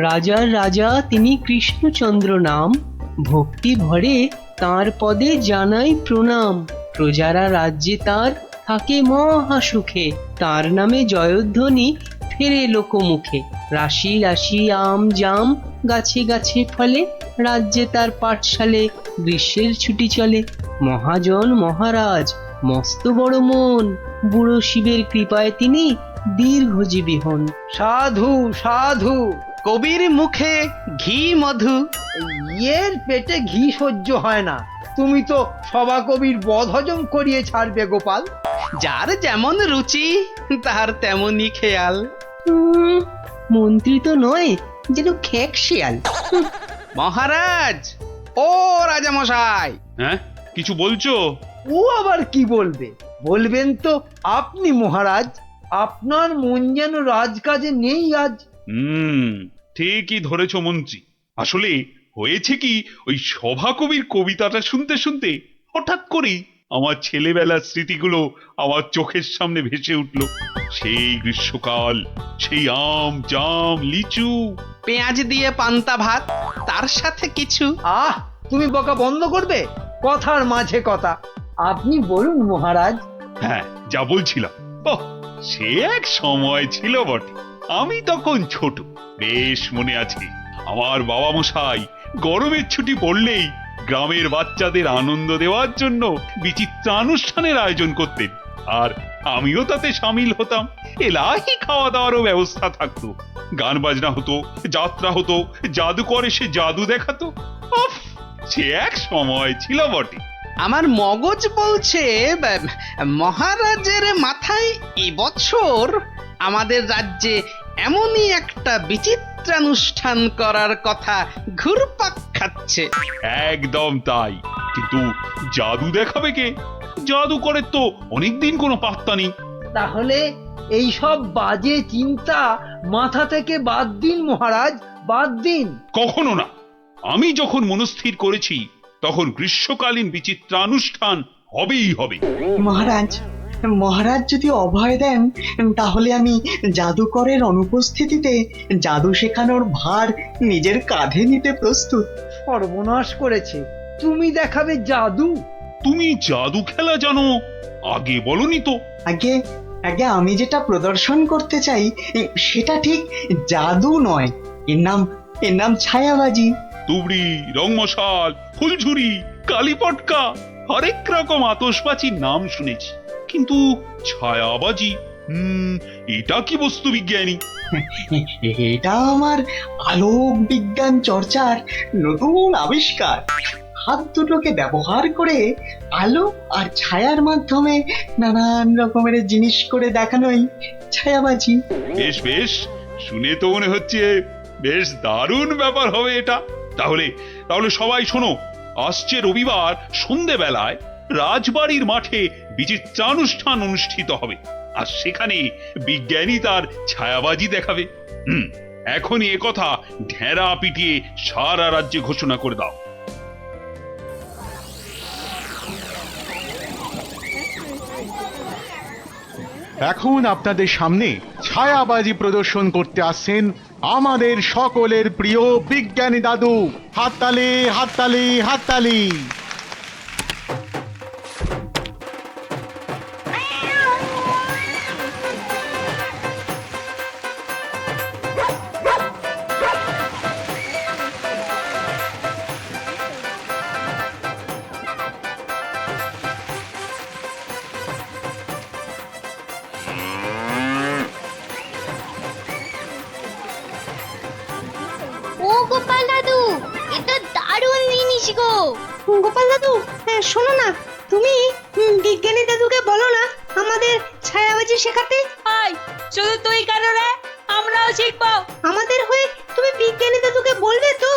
রাজার রাজা তিনি কৃষ্ণচন্দ্র নাম, ভক্তি ভরে তাঁর পদে জানাই প্রণাম। প্রজারা রাজ্যে তার থাকে মহা সুখে, তার নামে জয়ধ্বনি ফেরে লোকমুখে। রাশি রাশি আম জাম গাছে গাছে ফলে, রাজ্যে তার পাঠশালে গ্রীষ্মের ছুটি চলে। মহাজন মহারাজ মস্ত বড় মন, বুড়ো শিবের কৃপায় তিনি দীর্ঘজীবী হন। সাধু সাধু, কবির মুখে ঘি মধু। ইয়ের পেটে ঘি সহ্য হয় না, তুমি তো সভা কবির বদ হজম করিয়ে ছাড়বে গোপাল। যার যেমন রুচি তার তেমনই খেয়াল। মন্ত্রী তো নয়, যেন খেক শিয়াল। মহারাজ, ও রাজামশাই। হ্যাঁ, কিছু বলছো? ও আবার কি বলবে? বলবেন তো আপনি মহারাজ, আপনার মন যেন রাজকাজে নেই আজ। ঠিকই ধরেছো মন্ত্রী। আসলে হয়েছে কি, ওই সভাকবির কবিতাটা শুনতে শুনতে হঠাৎ করেই আমার ছেলেবেলার স্মৃতিগুলো আমার চোখের সামনে ভেসে উঠল। সেই গ্রীষ্মকাল, সেই আম জাম লিচু, পেঁয়াজ দিয়ে পান্তা ভাত, তার সাথে কিছু। আহ, তুমি বকা বন্ধ করবে? কথার মাঝে কথা, আপনি বলুন মহারাজ। হ্যাঁ, যা বলছিলাম, ওহ, সে এক সময় ছিল বটে। আমি তখন ছোট, বেশ মনে আছে। আমার বাবা মশাই গরমের ছুটি পড়লেই গ্রামের বাচ্চাদের আনন্দ দেওয়ার জন্য বিচিত্রানুষ্ঠানের আয়োজন করতেন, আর আমিও তাতে সামিল হতাম। এলাহি খাওয়া দাওয়ারও ব্যবস্থা থাকতো, গান বাজনা হতো, যাত্রা হতো, জাদুকর এসে জাদু দেখাতো। উফ, সে এক সময় ছিল বটে। আমার মগজ বলছে মহারাজের মাথায় এবছর আমাদের রাজ্যে এমনই একটা বিচিত্রানুষ্ঠান করার কথা ঘুরপাক খাচ্ছে। একদম তাই, কিন্তু জাদু দেখাবে কে? জাদুকরের তো অনেকদিন কোনো পাত্তা নেই। তাহলে এই সব বাজে চিন্তা মাথা থেকে বাদ দিন মহারাজ, বাদ দিন। কখনো না। আমি যখন মনস্থির করেছি তখন গ্রীষ্মকালীন বিচিত্রানুষ্ঠান হবেই হবে। মহারাজ, মহারাজ যদি অভয় দেন তাহলে আমি জাদুকরের অনুপস্থিতিতে জাদু শেখানোর ভার নিজের কাঁধে নিতে প্রস্তুত। সর্বনাশ করেছে, তুমি দেখাবে জাদু? তুমি জাদু খেলা জানো? আগে বলনি তো। আগে আগে আমি যেটা প্রদর্শন করতে চাই সেটা ঠিক জাদু নয়, এর নাম ছায়াবাজি। তুবড়ি, রংমশাল, ফুলঝুরি, কালীপটকা, হরেক রকম আতশবাজির নাম শুনেছি, কিন্তু ছায়াবাজি, এটা কি বস্তু বিজ্ঞানী? এটা আমার আলোক বিজ্ঞান চর্চার নতুন আবিষ্কার। হাত দুটোকে ব্যবহার করে আলো আর ছায়ার মাধ্যমে নানান রকমের জিনিস করে দেখানোই ছায়াবাজি। বেশ বেশ, শুনে তো মনে হচ্ছে বেশ দারুণ ব্যাপার হবে এটা। তাহলে তাহলে সবাই শোনো, আসছে রবিবার সন্ধেবেলায় রাজবাড়ির মাঠে বিচিত্রানুষ্ঠান অনুষ্ঠিত হবে, আর সেখানে বিজ্ঞানী তার ছায়াবাজি দেখাবে। এখনই একথা ঢেরা পিটিয়ে সারা রাজ্যে ঘোষণা করে দাও। এখন আপনাদের সামনে ছায়াবাজি প্রদর্শন করতে আসছেন আমাদের সকলের প্রিয় বিজ্ঞানী দাদু। হাততালি, হাততালি, হাততালি। ও গোপাল দাদু, এটা দারুণ জিনিস গো। গোপাল দাদু, শোনো না, তুমি বিজ্ঞানী দাদুকে বলো না আমাদের ছায়াবাজি শেখাতে। আয়, শুধু তুই কেন রে? আমরাও শিখবো। আমাদের হয়ে তুমি বিজ্ঞানী দাদুকে বলবে তো?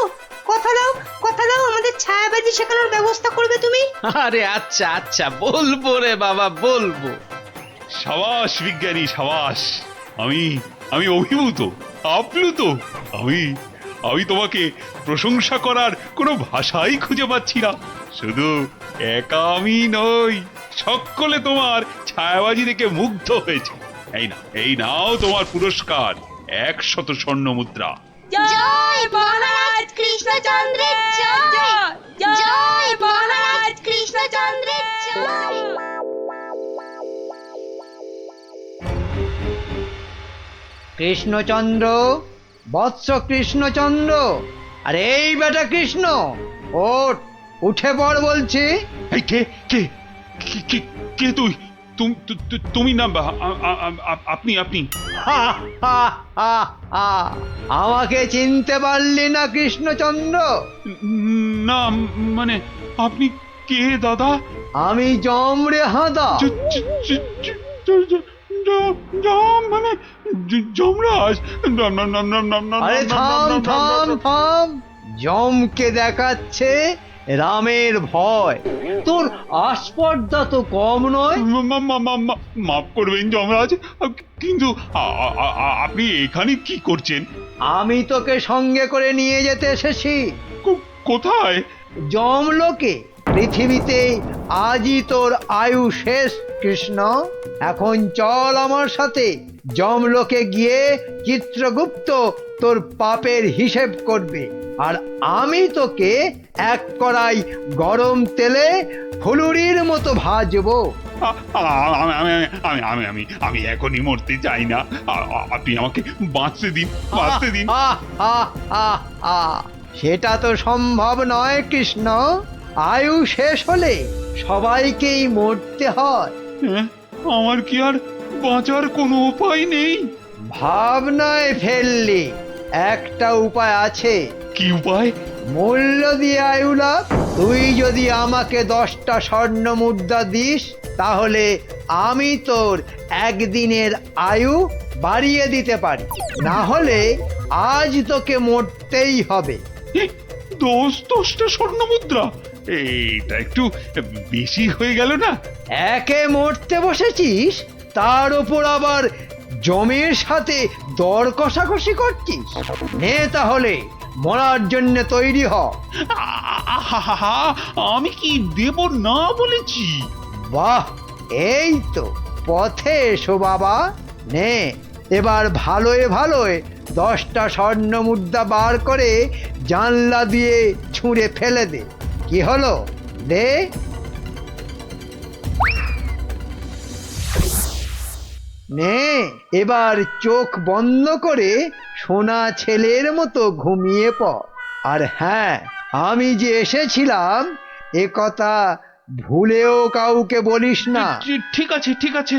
কথা দাও, কথা দাও, আমাদের ছায়াবাজি শেখানোর ব্যবস্থা করবে তুমি। আরে আচ্ছা আচ্ছা, বলবো রে বাবা, বলবো। সাবাস বিজ্ঞানী, সাবাস। আমি আমি অভিভূত, আপ্লুত। আমি তোমাকে প্রশংসা করার কোনো ভাষাই খুঁজে পাচ্ছি না। শুধু একা আমি নই, সকলে তোমার ছায়াবাজি দেখে মুগ্ধ হয়েছে। এই নাও তোমার পুরস্কার, 100 স্বর্ণ মুদ্রা। জয় মহারাজ কৃষ্ণচন্দ্রের জয় জয় মহারাজ কৃষ্ণচন্দ্রের জয়। কৃষ্ণচন্দ্র, বৎস কৃষ্ণচন্দ্র, আরে এই বেটা কৃষ্ণ, ওঠ, উঠে পড় বলছি। এই কে কে কে- কে কে তুই তুমি না আপনি আপনি হা, হা, হা, হা। আমাকে চিনতে পারলি না কৃষ্ণচন্দ্র? না মানে আপনি কে দাদা? আমি যম রে হাঁদা। মানে যমরাজ? আরে থাম থাম থাম, যমকে দেখাচ্ছে রামের ভয়, তোর আস্পর্ধা তো কম নয়। মাফ করবেন যমরাজ, কিন্তু আপনি এখানে কি করছেন? আমি তোকে সঙ্গে করে নিয়ে যেতে এসেছি কোথায়? যমলোকে। পৃথিবীতে আজই তোর আয়ু শেষ কৃষ্ণ। এখন চল আমার সাথে, যমলোকে গিয়ে চিত্রগুপ্ত তোর পাপের হিসেব করবে, আর আমি তোকে এক কড়াই গরম তেলে ফুলুরির মতো ভাজবো। আমি আমি আমি আমি আমি আমি এখনই মরতে চাই না, আপনি আমাকে বাঁচতে দিন, বাঁচতে দিন। আহ, আহ, আহ, আহ। সেটা তো সম্ভব নয় কৃষ্ণ। আয়ু শেষ হলে সবাইকেই মরতে হয়। হ্যাঁ, আমার কি আর বাঁচার কোনো উপায় নেই? ভাবনায় ফেললি, একটা উপায় আছে। কি উপায়? মূল্য দিয়ে আয়ু লাভ। তুই যদি আমাকে 10টা স্বর্ণ মুদ্রা দিস, তাহলে আমি তোর একদিনের আয়ু বাড়িয়ে দিতে পারি, না হলে আজ তোকে মরতেই হবে। 10টা স্বর্ণ মুদ্রা? এইটা একটু বেশি হয়ে গেল না? একে মরতে বসেছিস, তার উপর আবার জমির সাথে দর কষাকষি করছিস। নে তাহলে, মরার জন্য তৈরি হ। আহা, আমি কি দেব না বলেছি? বাহ, এই তো পথে এসো বাবা। নে, এবার ভালোয় ভালোয় 10টা স্বর্ণ মুদ্রা বার করে জানলা দিয়ে ছুঁড়ে ফেলে দে। কি হলো, দে। নে, এবার চোখ বন্ধ করে সোনা ছেলের মতো ঘুমিয়ে পড়। আর হ্যাঁ, আমি যে এসেছিলাম এ কথা ভুলেও কাউকে বলিস না। ঠিক আছে ঠিক আছে,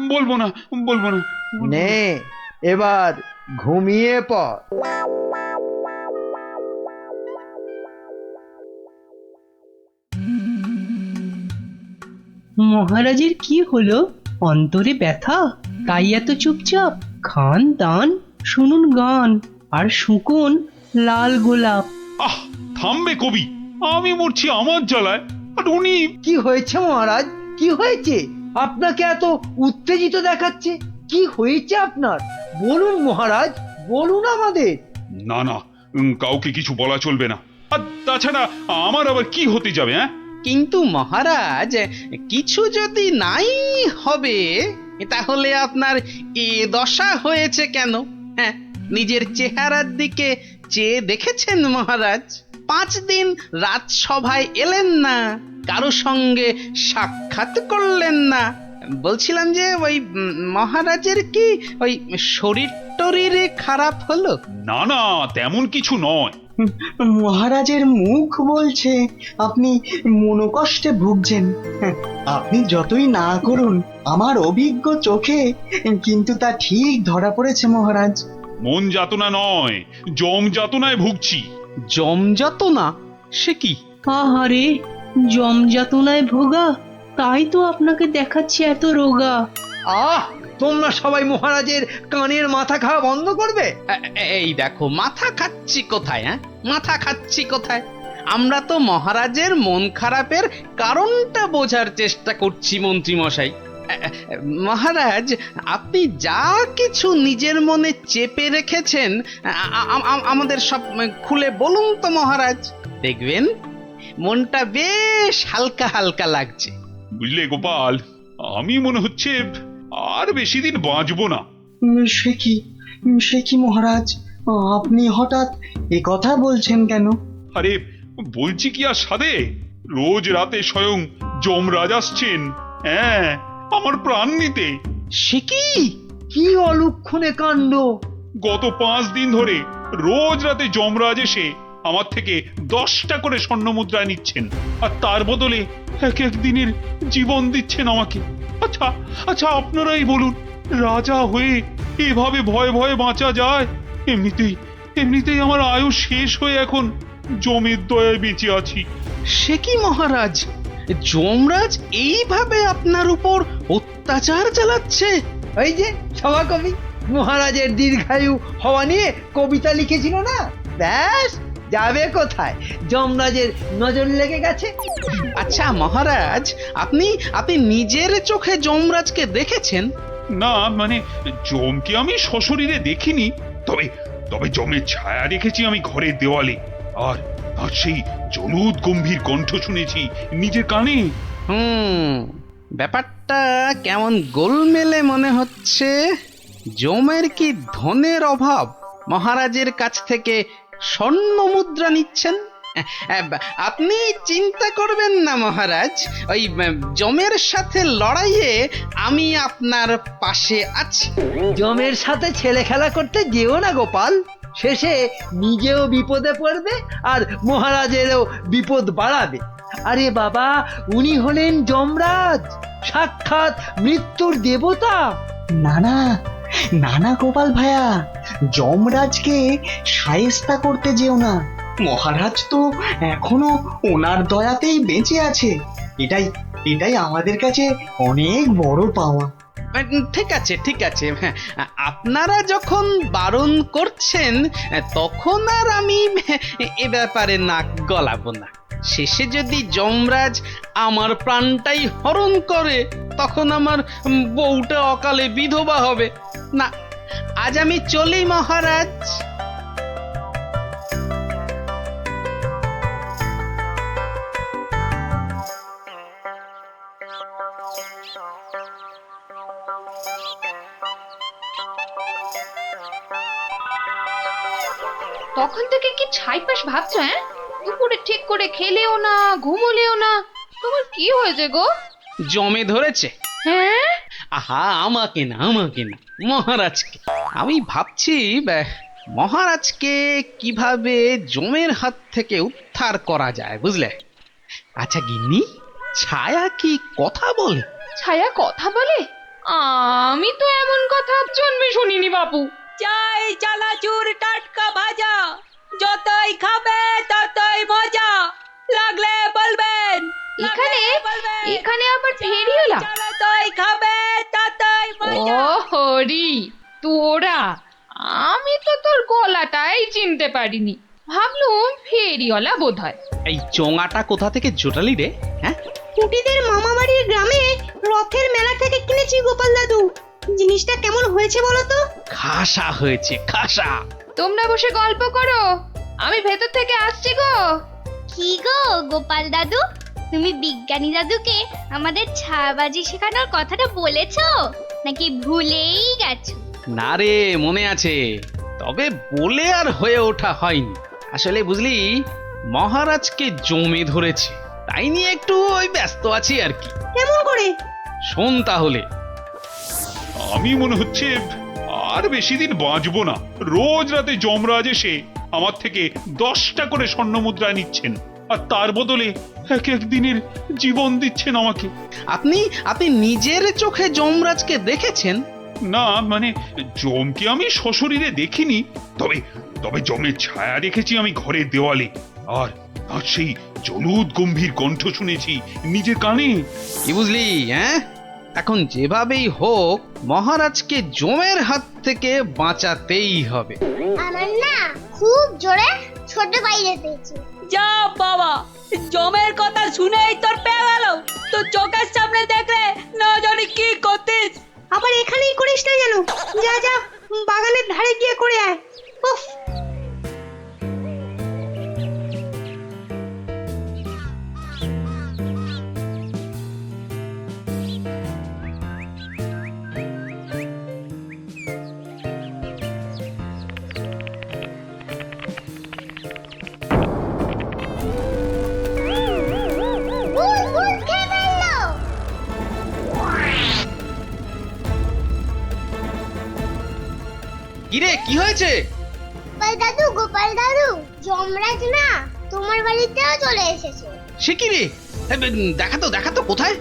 বলবো না বলবো না। নে, এবার ঘুমিয়ে পড়। মহারাজের কি হলো? অন্তরে ব্যথা, তাই এত চুপচাপ? খান দান, শুনুন গান, আর শুকুন লাল গোলাপ। আহ, থামবে কবি, আমি মরছি আমার জ্বালায়, আর উনি। কি হয়েছে মহারাজ, কি হয়েছে? আপনাকে এত উত্তেজিত দেখাচ্ছে, কি হয়েছে আপনার? বলুন মহারাজ, বলুন আমাদের। না না, কাউকে কিছু বলা চলবে না। আর তাছাড়া আমার আবার কি হতে যাবে? হ্যাঁ, কিন্তু মহারাজ, কিছু যদি নাই হবে, তাহলে আপনার এ দশা হয়েছে কেন? হ্যাঁ, নিজের চেহারার দিকে চেয়ে দেখেছেন মহারাজ? 5 দিন রাজসভায় এলেন না, কারো সঙ্গে সাক্ষাৎ করলেন না। বলছিলাম যে ওই মহারাজের কি ওই শরীর টরীরে খারাপ হলো? না না, তেমন কিছু নয়। মহারাজের মুখ বলছে আপনি মনোকষ্টে ভুগছেন। আপনি যতই না করুন, আমার অভিজ্ঞ চোখে কিন্তু তা ঠিক ধরা পড়েছে মহারাজ। মন যাতনা নয়, জম যাতনায় ভুগছি। জমযত না? সে কি? আহারে, জমযাতনায় ভোগা, তাই তো আপনাকে দেখাচ্ছে এত রোগা। আহ, তোমরা সবাই মহারাজের কানের মাথা খাওয়া বন্ধ করবে। এই দেখো, মাথা খাচ্ছি কোথায়? হ্যাঁ, মাথা খাচ্ছি কোথায়? আমরা তো মহারাজের মন খারাপের কারণটা বোঝার চেষ্টা করছি মন্ত্রী মশাই। মহারাজ, আপনি যা কিছু নিজের মনে চেপে রেখেছেন আমাদের সব খুলে বলুন তো মহারাজ। দেখবেন মনটা বেশ হালকা হালকা লাগছে। বুঝলে গোপাল, আমি মনে হচ্ছে আর বেশি দিন বাঁচবো না। সে কি, সে কি মহারাজ, আপনি হঠাৎ এ কথা বলছেন কেন? আরে বলছি কি আর সাধে, রোজ রাতে স্বয়ং যমরাজ আসছেন, হ্যাঁ, আমার প্রাণ নিতে। সে কি? কি অলক্ষণে কাণ্ড! গত 5 দিন ধরে রোজ রাতে যমরাজ এসে আমার থেকে 10টা করে স্বর্ণ মুদ্রা নিচ্ছেন, আর তার বদলে এক এক দিনের জীবন দিচ্ছেন আমাকে। আচ্ছা আচ্ছা, আপনারাই বলুন, রাজা হয়ে এভাবে ভয়ে ভয়ে বাঁচা যায়? এমনিতেই আমার আয়ু শেষ হয়ে এখন জমের দয়ায় বেঁচে আছি। সে কি মহারাজ, যমরাজ এইভাবে আপনার উপর অত্যাচার চালাচ্ছে? ওই যে সভাকবি মহারাজের দীর্ঘায়ু হওয়া নিয়ে কবিতা লিখেছিল না, ব্যাস যাবে কোথায়, যমরাজের নজর লেগে গেছে। আচ্ছা মহারাজ, আপনি আপনি নিজের চোখে যমরাজকে দেখেছেন? না মানে, জমকে আমি সশরীরে দেখিনি, তবে তবে জমের ছায়া দেখেছি আমি ঘরের দেওয়ালে, আর আর সেই জলুদ গম্ভীর কণ্ঠ শুনেছি নিজের কানে। ব্যাপারটা কেমন গোলমেলে মনে হচ্ছে। জমের কি ধনের অভাব, মহারাজের কাছ থেকে স্বর্ণ মুদ্রা নিচ্ছেন? আপনি চিন্তা করবেন না মহারাজ, ওই জমের সাথে লড়াইয়ে আমি আপনার পাশে আছি। জমের সাথে ছেলে খেলা করতে যেও না গোপাল, শেষে নিজেও বিপদে পড়বে আর মহারাজেরও বিপদ বাড়াবে। আরে বাবা, উনি হলেন যমরাজ, সাক্ষাৎ মৃত্যুর দেবতা। না না, না না গোপাল ভাইয়া, যমরাজকে শায়েস্তা করতে যেও না। মহারাজ তো এখনো ওনার দয়াতেই বেঁচে আছে। এটাই আমাদের কাছে অনেক বড় পাওয়া। ঠিক আছে ঠিক আছে, হ্যাঁ, আপনারা যখন বারণ করছেন তখন আর আমি এ ব্যাপারে নাক গলাবো না। শেষে যদি যমরাজ আমার প্রাণটাই হরণ করে, তখন আমার বউটা অকালে বিধবা হবে না। আজ আমি চলি মহারাজ। তখন থেকে কি ছাইপাশ ভাবছো? হ্যাঁ, দুপুরে ঠিক করে খেলেও না, ঘুমোলেও না, তোমার কি হয়েছে গো? জমে ধরেছে। হ্যাঁ, আহা, আমাকে না মহারাজকে। আমি ভাবছি মহারাজকে কিভাবে জমের হাত থেকে উদ্ধার করা যায়, বুঝলে? আচ্ছা গিন্নি, ছায়া কি কথা বলে? ছায়া কথা বলে? আমি তো এমন কথা জন্মে শুনিনি বাপু। চাই চানাচুর টাটকা ভাজা, যতই খাবে ততই মজা, লাগলে বলবেন। এখানে আবার ফেরিওলা? যতই খাবে ততই মজা। ও হরি তোরা, আমি তো তোর গলাটাই চিনতে পারিনি, ভাবলুম ফেরিওয়ালা বোধ হয়। এই চোঙাটা কোথা থেকে জোটালি রে? হ্যাঁ, কুটিদের মামা বাড়ির গ্রামে রথের মেলা থেকে কিনেছি গোপাল দাদু। জিনিসটা কেমন হয়েছে বলো তো? খাসা হয়েছে, খাসা। তোমরা বসে গল্প করো, আমি ভেতর থেকে আসছি গো। কি গো গোপাল দাদু, তুমি বিজ্ঞানী দাদুকে আমাদের ছায়াবাজি শেখানোর কথাটা বলেছো নাকি ভুলেই গেছো? না রে, মনে আছে, তবে বলে আর হয়ে ওঠা হয়নি। আসলে বুঝলি, মহারাজকে জমে ধরেছে, তাই নিয়ে একটু ওই ব্যস্ত আছি আর কি। কেমন করে? শোন তাহলে। আমি মনে হচ্ছে আর বেশি দিন বাঁচবো না। রোজ রাতে যমরাজ এসে আমার থেকে 10টা করে স্বর্ণ মুদ্রা নিচ্ছেন, আর তার বদলে এক এক দিনের জীবন দিচ্ছেন আমাকে। আপনি নিজের চোখে যমরাজকে দেখেছেন? না মানে, জমকে আমি সশরীরে দেখিনি, তবে তবে জমের ছায়া দেখেছি আমি ঘরের দেওয়ালে, আর আর সেই জলুদ গম্ভীর কণ্ঠ শুনেছি নিজের কানে। কি বুঝলি? হ্যাঁ, এখন যেভাবেই হোক মহারাজকে জমের হাত থেকে বাঁচাতেই হবে। আমার না খুব জোরে ছোট বাইরে পেয়েছে। যা বাবা, জমের কথা শুনেই তোর পেয়ে গেল, তো চোখের সামনে দেখলে না জানি কি করতিস। আবার এখানেই করিস না যেন, যা যা বাগানের ধারে গিয়ে করে আয়। উফ, কিরে কি হয়েছে? গোপাল দাদু যমরাজ না তোমার বাড়িতেও চলে এসেছে। সে কি রে? দেখা তো কোথায়?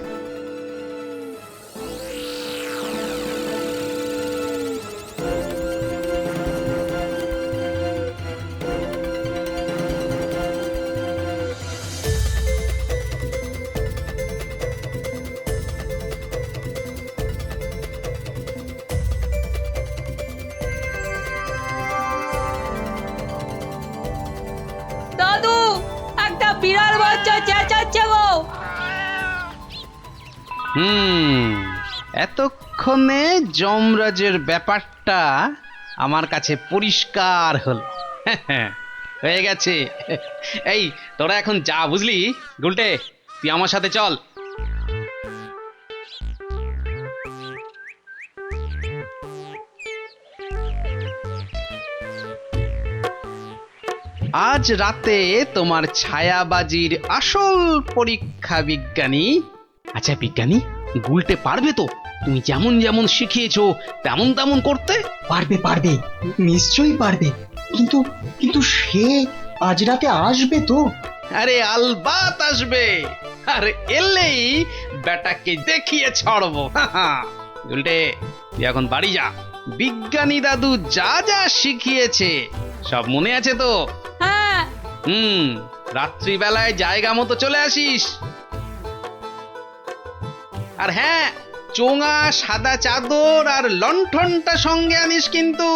দাদু একটা বিড়াল বাচ্চা চেঁচাচ্ছে গো। এতক্ষণে যমরাজের ব্যাপারটা আমার কাছে পরিষ্কার হল। হয়ে গেছে। এই তোরা এখন যা, বুঝলি? গুলটে, তুই আমার সাথে চল। আজ রাতে তোমার ছায়াবাজির আসল পরীক্ষা বিজ্ঞানী। আচ্ছা বিজ্ঞানী, গুলটে পারবে তো তুমি যেমন যেমন শিখিয়েছো তেমন তেমন করতে? পারবে পারবে, নিশ্চয়ই পারবে। কিন্তু কিন্তু সে আজ রাতে আসবে তো? আরে আলবাত আসবে, আর এলেই বেটাকে দেখিয়ে ছাড়বো। গুলটে, তুই এখন বাড়ি যা। বিজ্ঞানী দাদু যা যা শিখিয়েছে সব মনে আছে তো? হ্যাঁ। রাত্রিবেলায় জায়গা মতো চলে আসিস। আর হ্যাঁ, চোঙা, সাদা চাদর আর লণ্ঠনটা সঙ্গে আনিস কিন্তু।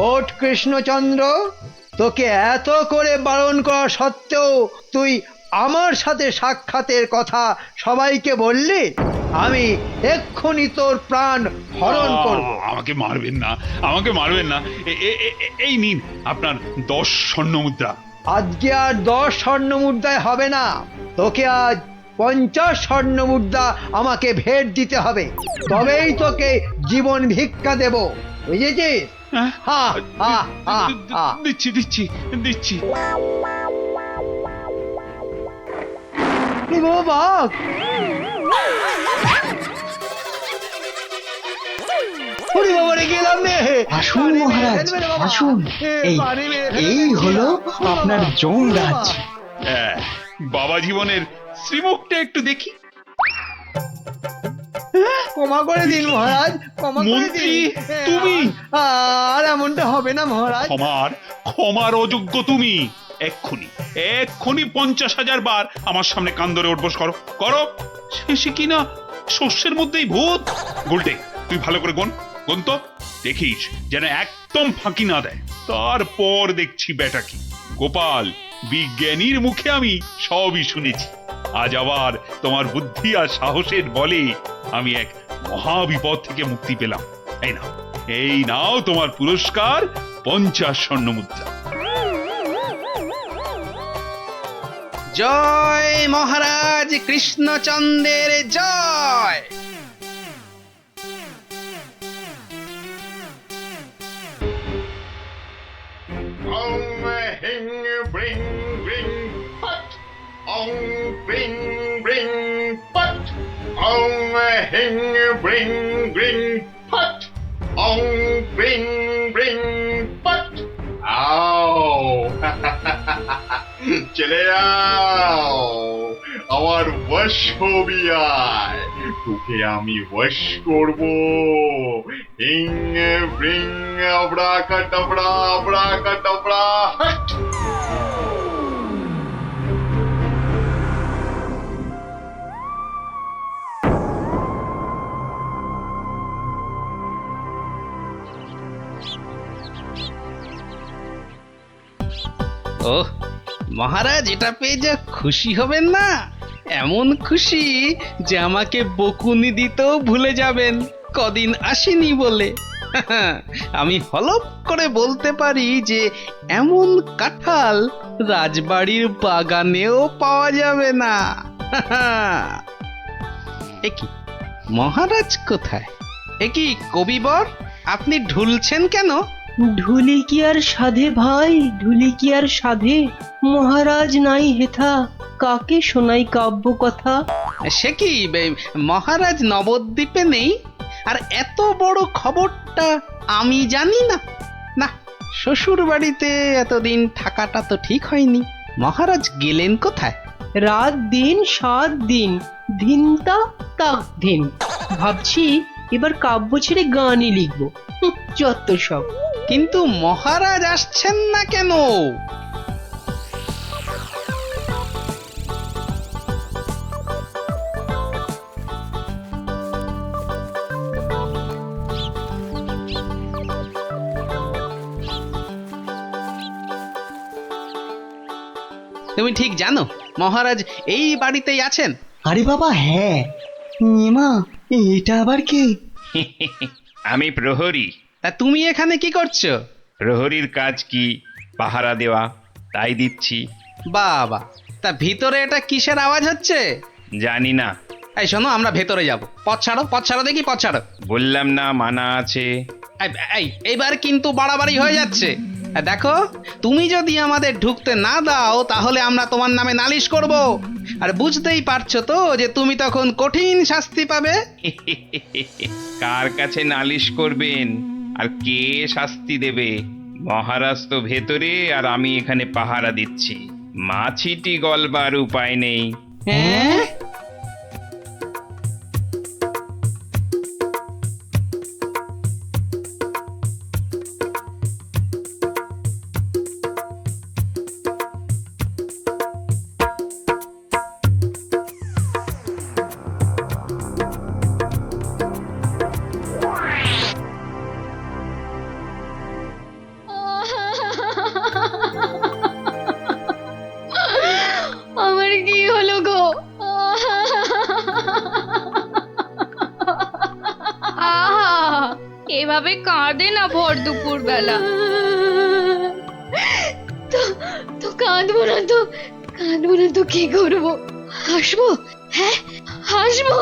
ওঠ কৃষ্ণচন্দ্র, তোকে এত করে বারণ করা সত্ত্বেও তুই আমার সাথে সাক্ষাতের কথা সবাইকে বললি? আমি এক্ষুনি তোর প্রাণ হরণ করব। আমাকে মারবেন না, আমাকে মারবেন না। এই নিন আপনার 10 স্বর্ণ মুদ্রা। আজকে আর 10 স্বর্ণ মুদ্রায় হবে না, তোকে আজ 50 স্বর্ণ মুদ্রা আমাকে ভেট দিতে হবে, তবেই তোকে জীবন ভিক্ষা দেব, বুঝেছিস? হ্যাঁ? হা হা হা হা। দিচ্ছি দিচ্ছি দিচ্ছি। এ বাবা, ওরে বাবা রে, গেলাম রে। আসুন মহারাজ, আসুন। এই হলো আপনার যমরাজ। বাবা জীবনের শ্রীমুখটা একটু দেখি। ক্ষমা করে দিন মহারাজ, ক্ষমা করে মন্ত্রী, দিন। তুমি? আর এমনটা হবে না মহারাজ। ক্ষমার অযোগ্য তুমি। এক্ষুনি 50,000 বার আমার সামনে কান ধরে উঠবোস করো করো। শেষে কিনা শস্যের মধ্যেই ভূত। গুলটে, তুই ভালো করে গুন তো, দেখিস যেন একদম ফাঁকি না দেয়। তারপর দেখছি বেটা কি। গোপাল, বিজ্ঞানীর মুখে আমি সবই শুনেছি। আজ আবার তোমার বুদ্ধি আর সাহসের বলে আমি এক মহাবিপদ থেকে মুক্তি পেলাম। এই নাও তোমার পুরস্কার, 50 স্বর্ণ মুদ্রা। জয় মহারাজ কৃষ্ণচন্দ্রের জয়। চলে যাও, আমার বশ হবি আয়, তোকে আমি বশ করবো। হিং ব্রিং আবড়াকাডাবড়া আবড়াকাডাবড়া, হাট। ওহ, মহারাজ এটা পেয়ে যা খুশি হবেন না, এমন খুশি যে আমাকে বকুনি দিতেও ভুলে যাবেন কদিন আসেনি বলে। আমি হলপ করে বলতে পারি যে এমন কাঁঠাল রাজবাড়ির বাগানেও পাওয়া যাবে না। একি মহারাজ কোথায়? একি কবিবর, আপনি ঢুলছেন কেন? ঢুলি কি আর সাধে ভাই, ঢুলি কি আর সাধে? মহারাজ নাই হেথা, কাকে শোনাই কাব্য কথা? সে কি মহারাজ নবদ্বীপে নেই আর এত বড় খবরটা আমি জানি না? না, শ্বশুর বাড়িতে এতদিন থাকাটা তো ঠিক হয়নি। মহারাজ গেলেন কোথায়? রাত দিন 7 দিন, ধিনতা তাক ধিন। ভাবছি এবার কাব্য ছেড়ে গানই লিখবো। যত সব। কিন্তু মহারাজ আসছেন না কেন? তুমি ঠিক জানো মহারাজ এই বাড়িতেই আছেন? আরে বাবা হ্যাঁ, এমা এটা আবার কে? আমি প্রহরী। তা তুমি এখানে কি করছো? প্রহরীর কাজ কি? পাহারা দেওয়া, তাই দিচ্ছি। বাবা, তা ভিতরে এটা কিসের আওয়াজ হচ্ছে? জানি না। এই শোনো, আমরা ভেতরে যাব। পথ ছাড়ো দেখি, পথ ছাড়ো। বললাম না মানা আছে। এইবার কিন্তু বাড়াবাড়ি হয়ে যাচ্ছে। দেখো, তুমি যদি আমাদের ঢুকতে না দাও তাহলে আমরা তোমার নামে নালিশ করব। আর বুঝতেই পারছো তো যে তুমি তখন কঠিন শাস্তি পাবে। কার কাছে নালিশ করবেন আর কে শাস্তি দেবে? মহারাজ তো ভেতরে আর আমি এখানে পাহারা দিচ্ছি। মাছিটি গলবার উপায় নেই। হ্যাঁ? আমার কি হলো গো? আহা, এভাবে কাঁদে না ভর দুপুর বেলা। তো কাঁদবো না তো, কাঁদবো না তো কি করবো? হাসবো? হ্যাঁ হাসবো।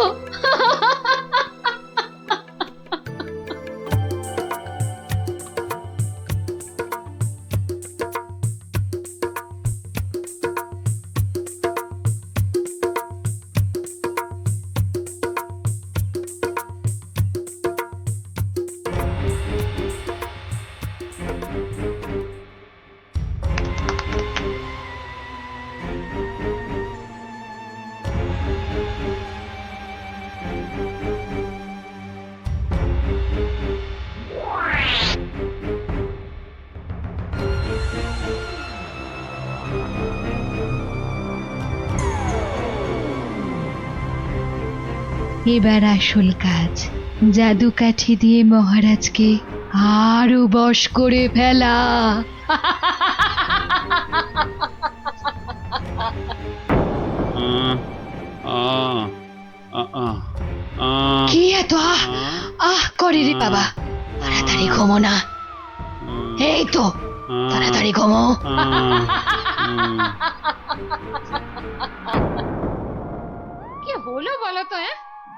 এবার আসল কাজ, জাদু কাঠি দিয়ে মহারাজকে আরো বশ করে ফেলা। কি এত আহ করে রে বাবা? তাড়াতাড়ি ঘুমো না। এই তো তাড়াতাড়ি ঘুমো। কি হলো বলো তো?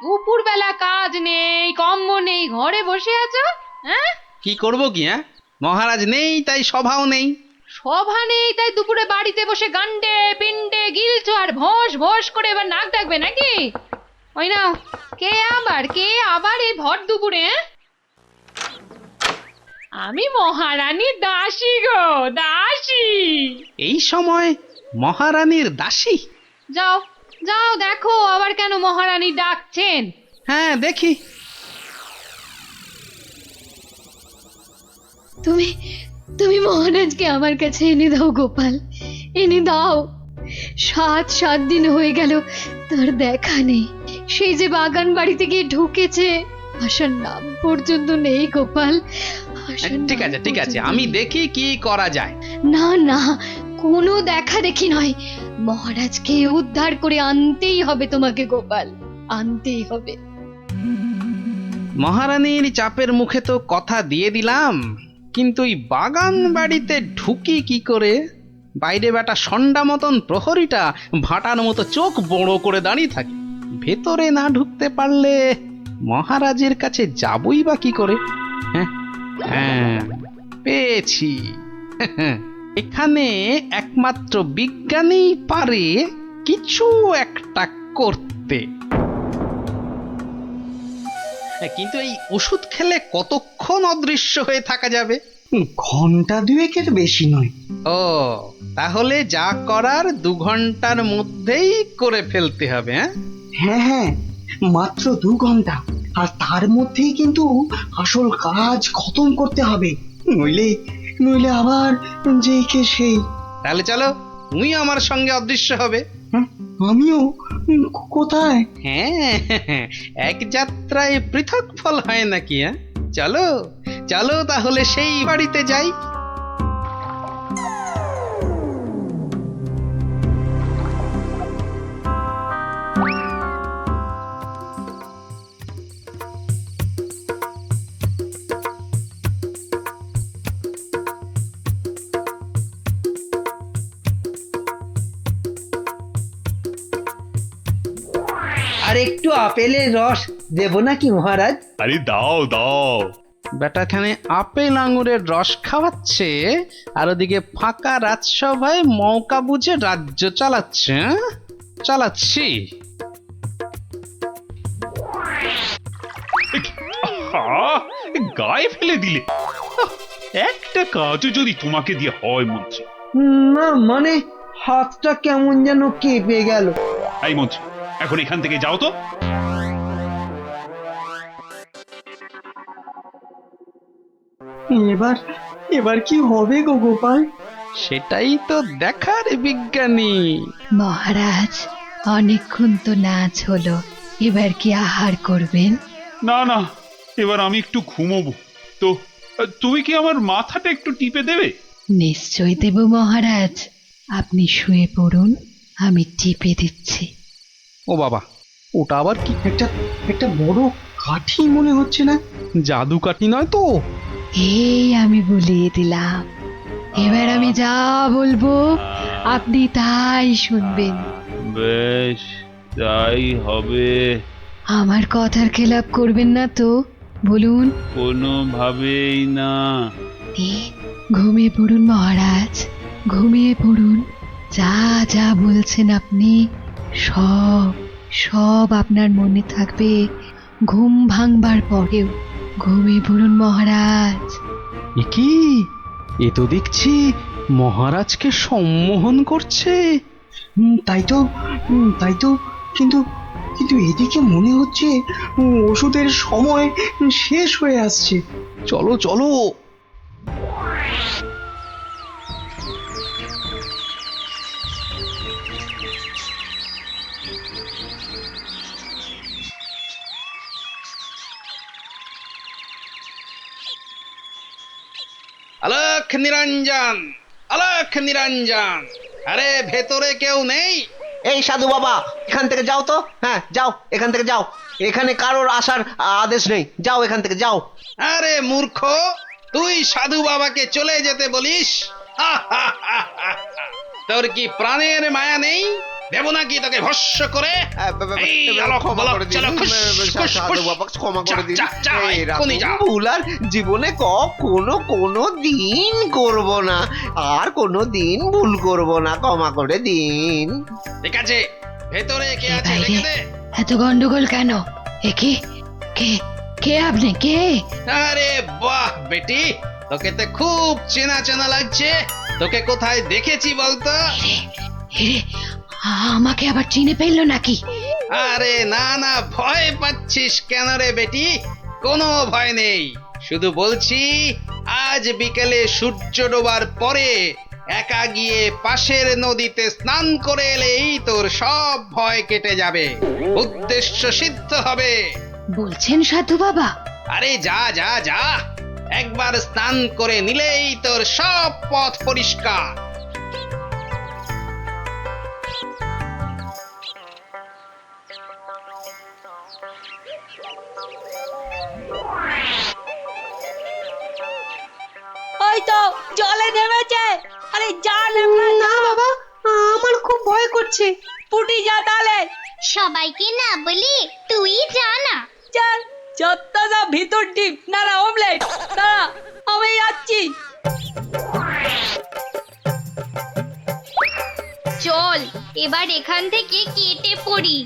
দুপুর বেলা কাজ নেই, কম্ম নেই, ঘরে বসে আছো? হ্যাঁ, কি করব কি? মহারাজ নেই তাই সভাও নেই। সভা নেই তাই দুপুরে বাড়িতে বসে গান্ডে পিন্ডে গিলছো আর ভোস ভোস করে এবার নাক ডাকবে নাকি? ওই নাও, কে আবার এই ভর দুপুরে? আমি মহারানীর দাসী গো, দাসী। এই সময় মহারানীর দাসী? যাও যাও দেখো আবার কেন মহারানী ডাকছেন। হ্যাঁ দেখি। তুমি মহারাজকে আমার কাছে এনে দাও গোপাল, এনে দাও। 7 দিন হয়ে গেল তার দেখা নেই। সেই যে বাগান বাড়িতে গিয়ে ঢুকেছে, আসার নাম পর্যন্ত নেই গোপাল। ঠিক আছে, আমি দেখি কি করা যায়। না, কোনো দেখা দেখি নয়, মহারাজকে উদ্ধার করে আনতেই হবে তোমাকে গোপাল, আনতেই হবে। মহারানীর চাপের মুখে তো কথা দিয়ে দিলাম, কিন্তু এই বাগান বাড়িতে ঢুকি কি করে? বাইরে বেটা সন্ডা মতন প্রহরীটা ভাটার মতো চোখ বড় করে দাঁড়িয়ে থাকে। ভেতরে না ঢুকতে পারলে মহারাজের কাছে যাবই বা কি করে? হ্যাঁ, পেয়েছি। এখানে একমাত্র বিজ্ঞানী পারে কিছু একটা করতে। থাকতে। কিন্তু এই ওষুধ খেলে কতক্ষণ অদৃশ্য হয়ে থাকা যাবে? ঘন্টা দুয়েকের বেশি নয়। ও, তাহলে যা করার 2 ঘন্টার মধ্যেই করে ফেলতে হবে। হ্যাঁ হ্যাঁ, মাত্র 2 ঘন্টা, আর তার মধ্যেই কিন্তু আসল কাজ খতম করতে হবে, নইলে নইলে আবার যেই কে সেই। তাহলে চলো, তুমি আমার সঙ্গে অদৃশ্য হবে। আমিও? কোথায়? হ্যাঁ, এক যাত্রায় পৃথক ফল হয় নাকি? চলো চলো তাহলে সেই বাড়িতে যাই। আর একটু আপেলের রস দেব নাকি মহারাজ? আরে দাও দাও। বেটাখানে আপেল আঙুরের রস খাওয়াচ্ছে, আর ওদিকে ফাঁকা রাজসভায় মৌকা বুঝে রাজ্য চালাচ্ছে। চালাচ্ছি। গায়ে ফেলে দিলে। একটা কাজও যদি তোমাকে দিয়ে হয় মন্ত্রী। না মানে হাতটা কেমন যেন কেঁপে গেল। এই মন্ত্রী, এখন এখান থেকে যাও তো। এবার এবার কি হবে গো গোপাল? সেটাই তো দেখার বিজ্ঞানী। মহারাজ, অনেকক্ষণ তো নাচ হলো, এবার কি আহার করবেন? না না, এবার আমি একটু ঘুমোবো। তো তুমি কি আমার মাথাটা একটু টিপে দেবে? নিশ্চয় দেব মহারাজ, আপনি শুয়ে পড়ুন, আমি টিপে দিচ্ছি। ও বাবা, ওটা আবার কি? একটা একটা বড় কাঠি মনে হচ্ছে না? জাদু কাঠি নয় তো? এই আমি বলিয়ে দিলাম, এবার আমি যা বলবো আপনি তাই শুনবেন। বেশ, তাই হবে। আমার কথার খেলাপ করবেন না তো, বলুন। কোনোভাবেই না। ঘুমিয়ে পড়ুন মহারাজ, ঘুমিয়ে পড়ুন। যা যা বলছেন আপনি সব সব আপনার মনে থাকবে ঘুম ভাঙবার পরেও। ঘুমিয়ে পড়ুন মহারাজ। কি, এ তো দেখছি মহারাজকে সম্মোহন করছে। তাই তো, তাই তো, কিন্তু কিন্তু এদিকে মনে হচ্ছে ওষুধের সময় শেষ হয়ে আসছে। চলো চলো। আলোক নিরঞ্জন, আলোক নিরঞ্জন, আরে ভেতরে কেউ নেই? এই সাধু বাবা, এখান থেকে যাও তো। হ্যাঁ যাও, এখান থেকে যাও, এখানে কারোর আসার আদেশ নেই, যাও এখান থেকে যাও। আরে মূর্খ, তুই সাধু বাবাকে চলে যেতে বলিস? তোর কি প্রাণের মায়া নেই? দেব নাকি তোকে ভস্য করে? ভুল আর জীবনে কোনো দিন করব না, আর কোনো দিন ভুল করব না, ক্ষমা করে দিন। ঠিক আছে, ভেতরে কে আছে বাইরে দেখে দে। এত গন্ডগোল কেন? এ কে কে কে আপনি কে? আরে বাহ বেটি, তোকে তো খুব চেনা চেনা লাগছে। তোকে কোথায় দেখেছি বলতো? আমাকে আবার চিনে ফেললো নাকি? আরে না না, ভয় পাচ্ছিস কেন রে বেটি? কোনো ভয় নেই, শুধু বলছি আজ বিকেলে সূর্য ডোবার পরে একা গিয়ে পাশের নদীতে স্নান করে এলেই তোর সব ভয় কেটে যাবে, উদ্দেশ্য সিদ্ধ হবে। বলছেন সাধু বাবা? আরে যা যা যা, একবার স্নান করে নিলেই তোর সব পথ পরিষ্কার। ওই তো জলে নেমেছে। আরে যা না বাবা, আমার খুব ভয় করছে। পুটি যা তাহলে। সবাইকে না বলি তুই যা না। চল, যতটা ভিতর ডিপ না অমলেট না, আমি যাচ্ছি। চল এবার এখান থেকে কেটে পড়ি।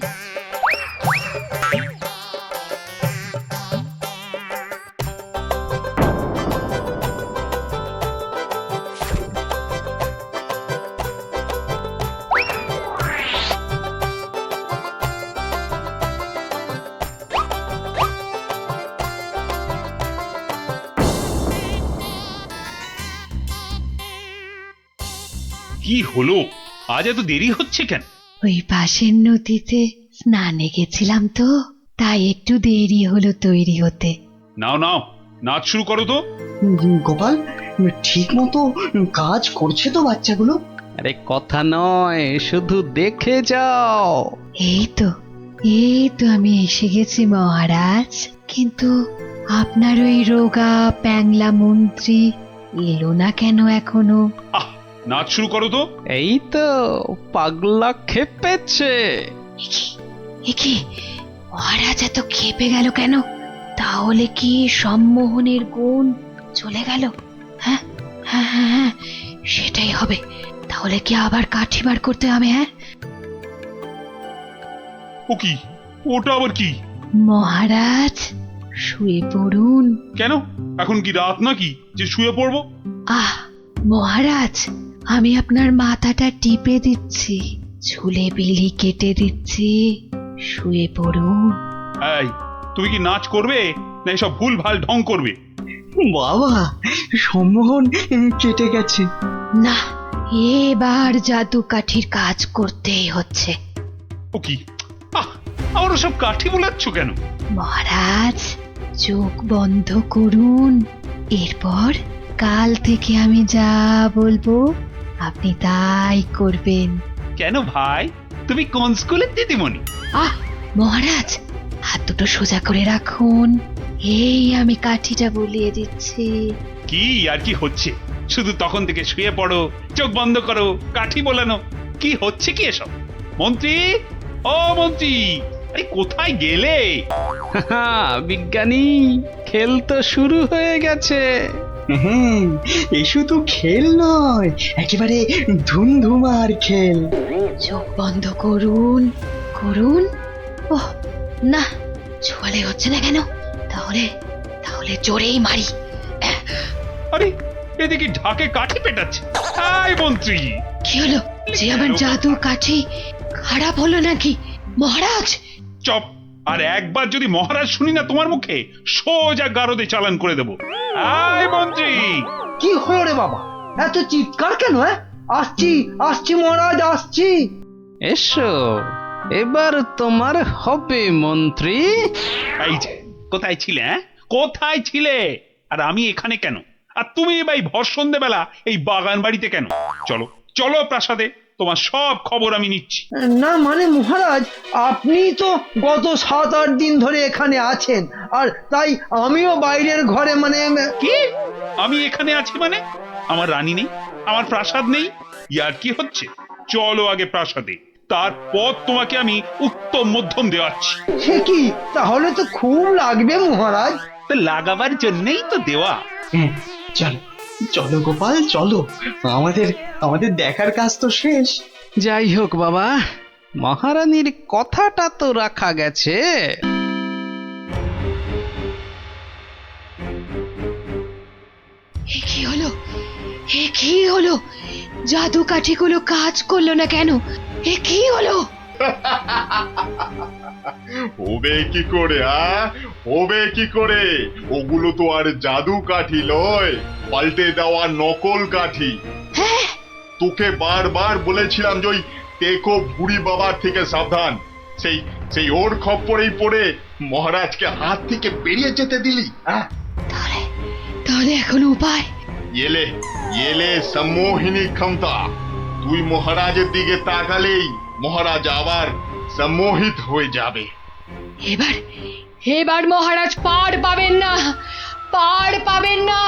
কি হলো, আজ এত দেরি হচ্ছে কেন? ওই পাশের নদীতে স্নানে গেছিলাম তো, তাই একটু দেরি হলো তৈরি হতে। নাও নাও, নাচ শুরু করো তো। গোপাল, ঠিক মতো কাজ করছে তো বাচ্চাগুলো? আরে কথা নয়, শুধু দেখে যাও। এই তো আমি এসে গেছি মহারাজ, কিন্তু আপনার ওই রোগা প্যাংলা মন্ত্রী এলো না কেন এখনো? আহ, নাচ শুরু করো তো। এই তো পাগলা খেপেছে। কি মহারাজ এত খেপে গেল কেন? তাহলে কি সম্মোহনের গুণ চলে গেল? হ্যাঁ হ্যাঁ হ্যাঁ হ্যাঁ, সেটাই হবে। তাহলে কি আবার কাঠি বার করতে হবে? হ্যাঁ, ও কি, ওটা আবার কি? মহারাজ শুয়ে পড়ুন। কেন, এখন কি রাত নাকি যে শুয়ে পড়বো? আহ মহারাজ, আমি আপনার মাথাটা টিপে দিচ্ছি, ঝুলে বিলি কেটে দিচ্ছি, শুয়ে পড়ুন। এই, তুমি কি নাচ করবে না এসব ভুল ভাল ঢং করবে? বাবা, সম্মোহন কেটে গেছে। না, এবার জাদু কাঠির কাজ করতেই হচ্ছে। ও কি, আবার ওসব কাঠি বোলাচ্ছ কেন? মহারাজ চোখ বন্ধ করুন, এরপর কাল থেকে আমি যা বলবো আপনি তাই করবেন। কেন ভাই, তুমি কোন স্কুলের দিদিমণি? মহারাজ, হাত দুটো সোজা করে রাখুন, এই আমি কাঠিটা বলিয়ে দিচ্ছি। কি আর কি হচ্ছে? শুধু তখন থেকে শুয়ে পড়ো, চোখ বন্ধ করো, কাঠি বোলানো, কি হচ্ছে কি এসব? মন্ত্রী, ও মন্ত্রী, আরে কোথায় গেলে? বিজ্ঞানী, খেল তো শুরু হয়ে গেছে। হ্যাঁ, এ শুধু খেল নয়, একেবারে ধুমধুমার খেল। চোখ বন্ধ করুন করুন। ওহ না, ছোয়ালে হচ্ছে না কেন? তাহলে তাহলে জোরেই মারি। আরে, এদিকে ঢাকে কাঠি পেটাচ্ছে। আয় মন্ত্রী, কি হলো? যে আমার জাদু কাঠি খারাপ হলো নাকি মহারাজ? চপ, আর একবার যদি মহারাজ শুনি না তোমার মুখে, সোজা গারদে চালান করে দেবো। আয় মন্ত্রী। কি হলো রে বাবা, এত চিৎকার কেন? আসছি আসছি মহারাজ, আসছি। এসো, এবার তোমার হবে মন্ত্রী। এই যে, কোথায় ছিলে? কোথায় ছিলে? আর আমি এখানে কেন? আর তুমি ভাই ভর সন্ধ্যেবেলা এই বাগান বাড়িতে কেন? চলো চলো প্রাসাদে, তোমার সব খবর আমি নিচ্ছি। না মানে মহারাজ, আপনি তো গত 7-8 দিন ধরে এখানে আছেন, আর তাই আমিও বাইরের ঘরে মানে। কি, আমি এখানে আছি মানে? আমার রানী নেই, আমার প্রাসাদ নেই? ইয়ার কি হচ্ছে? চলো আগে প্রাসাদে, তারপর তোমাকে আমি উত্তম মধ্যম দেওয়াচ্ছি। সে কি, তাহলে তো খুব লাগবে মহারাজ। তো লাগাবার জন্যই তো দেওয়া। চলো চলো গোপাল, চলো, আমাদের আমাদের দেখার কাজ তো শেষ। যাই হোক বাবা, মহারানীর কথাটা তো রাখা গেছে। কি হলো? কি হলো? জাদু কাঠিগুলো কাজ করলো না কেন? কি হলো? হবে কি করে? হবে কি করে? ওগুলো তো আর জাদু কাঠি লয়, পাল্টে দেওয়া নকল কাঠি। তোকে বারবার বলেছিলাম যে ওই টেকো বুড়ি বাবার থেকে সাবধান। সেই সেই ওর খপ্পরেই পড়ে মহারাজকে হাত থেকে বেরিয়ে যেতে দিলি। তাহলে এখন উপায়? এলে এলে সম্মোহিনী ক্ষমতা। তুই মহারাজের দিকে তাকালেই মহারাজ আবার সম্মোহিত হয়ে যাবে। এবার মহারাজ পার পাবেন না, পার পাবেন না।